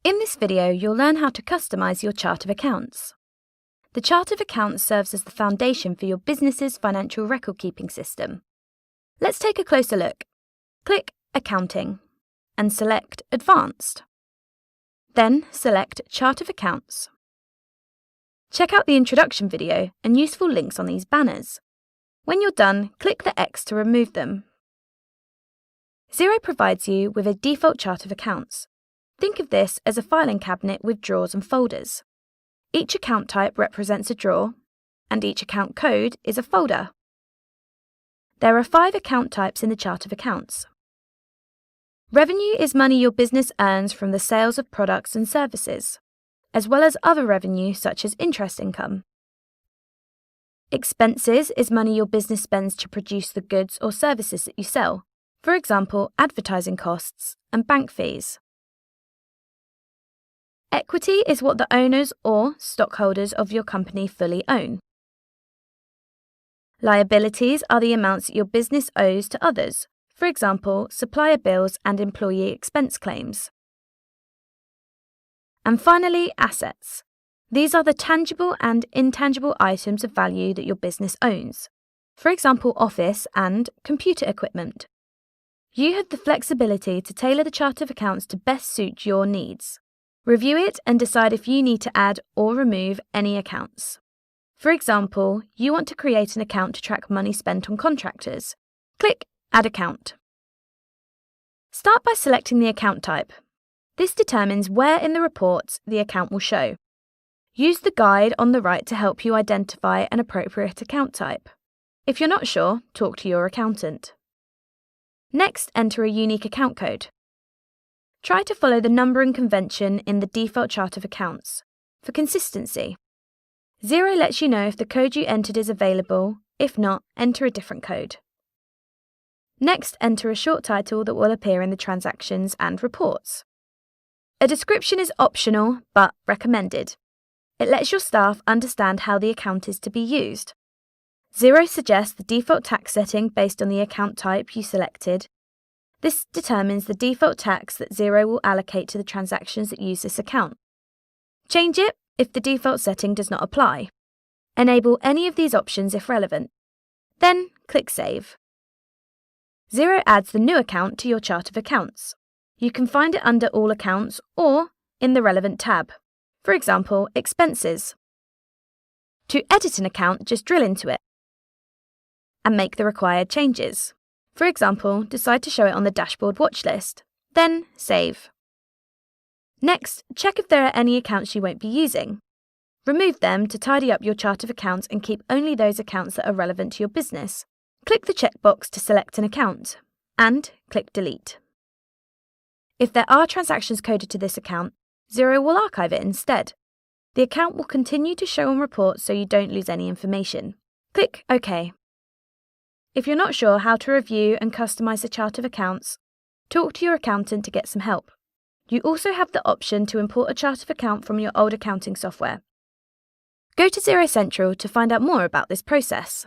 In this video, you'll learn how to customize your chart of accounts. The chart of accounts serves as the foundation for your business's financial record-keeping system. Let's take a closer look. Click Accounting and select Advanced. Then select Chart of Accounts. Check out the introduction video and useful links on these banners. When you're done, click the X to remove them. Xero provides you with a default chart of accounts. Think of this as a filing cabinet with drawers and folders. Each account type represents a drawer, and each account code is a folder. There are 5 account types in the chart of accounts. Revenue is money your business earns from the sales of products and services, as well as other revenue such as interest income. Expenses is money your business spends to produce the goods or services that you sell, for example, advertising costs and bank fees. Equity is what the owners or stockholders of your company fully own. Liabilities are the amounts that your business owes to others, for example, supplier bills and employee expense claims. And finally, assets. These are the tangible and intangible items of value that your business owns, for example, office and computer equipment. You have the flexibility to tailor the chart of accounts to best suit your needs. Review it and decide if you need to add or remove any accounts. For example, you want to create an account to track money spent on contractors. Click Add Account. Start by selecting the account type. This determines where in the reports the account will show. Use the guide on the right to help you identify an appropriate account type. If you're not sure, talk to your accountant. Next, enter a unique account code. Try to follow the numbering convention in the default chart of accounts. For consistency, Xero lets you know if the code you entered is available. If not, enter a different code. Next, enter a short title that will appear in the transactions and reports. A description is optional, but recommended. It lets your staff understand how the account is to be used. Xero suggests the default tax setting based on the account type you selected. This determines the default tax that Xero will allocate to the transactions that use this account. Change it if the default setting does not apply. Enable any of these options if relevant. Then click Save. Xero adds the new account to your chart of accounts. You can find it under All Accounts or in the relevant tab. For example, Expenses. To edit an account, just drill into it and make the required changes. For example, decide to show it on the dashboard watch list. Then save. Next, check if there are any accounts you won't be using. Remove them to tidy up your chart of accounts and keep only those accounts that are relevant to your business. Click the checkbox to select an account and click Delete. If there are transactions coded to this account, Xero will archive it instead. The account will continue to show on reports so you don't lose any information. Click OK. If you're not sure how to review and customize the chart of accounts, talk to your accountant to get some help. You also have the option to import a chart of account from your old accounting software. Go to Xero Central to find out more about this process.